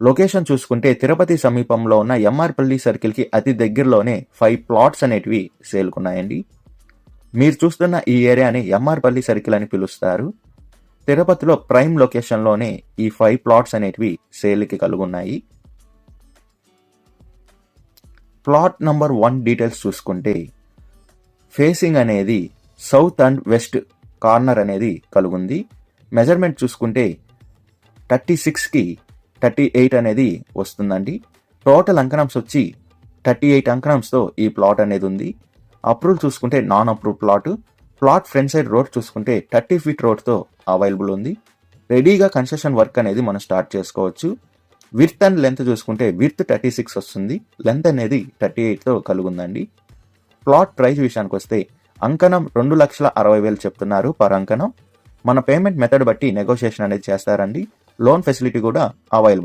Location చూసుకుంటే తిరుపతి సమీపంలో ఉన్న ఎంఆర్పల్లి సర్కిల్కి అతి దగ్గరలోనే 5 ప్లాట్స్ అనేటివి సేల్కున్నాయండి. మీరు చూస్తున్న ఈ ఏరియాని ఎంఆర్పల్లి సర్కిల్ అని పిలుస్తారు. తిరుపతిలో ప్రైమ్ లొకేషన్లోనే ఈ 5 ప్లాట్స్ అనేటివి సేల్కి కలుగున్నాయి. ప్లాట్ నంబర్ 1 డీటెయిల్స్ చూసుకుంటే ఫేసింగ్ అనేది సౌత్ అండ్ వెస్ట్ కార్నర్ అనేది కలుగుంది. మెజర్మెంట్ చూసుకుంటే 36కి 38 అనేది వస్తుందండి. టోటల్ అంకణంస్ వచ్చి 38 అంకణంస్తో ఈ ప్లాట్ అనేది ఉంది. అప్రూవల్ చూసుకుంటే non approve plot front side road చూసుకుంటే 30 ఫీట్ రోడ్తో అవైలబుల్ ఉంది. రెడీగా కన్స్ట్రక్షన్ వర్క్ అనేది మనం స్టార్ట్ చేసుకోవచ్చు. విడ్త్ అండ్ లెంత్ చూసుకుంటే విడ్త్ 36 వస్తుంది, లెంత్ అనేది 38తో కలుగుందండి. ప్లాట్ ప్రైస్ విషయానికి వస్తే అంకణం 2,60,000 చెప్తున్నారు పర్ అంకణం. మన పేమెంట్ మెథడ్ బట్టి నెగోషియేషన్ అనేది చేస్తారండి. లోన్ ఫెసిలిటీ కూడా అవైలబుల్.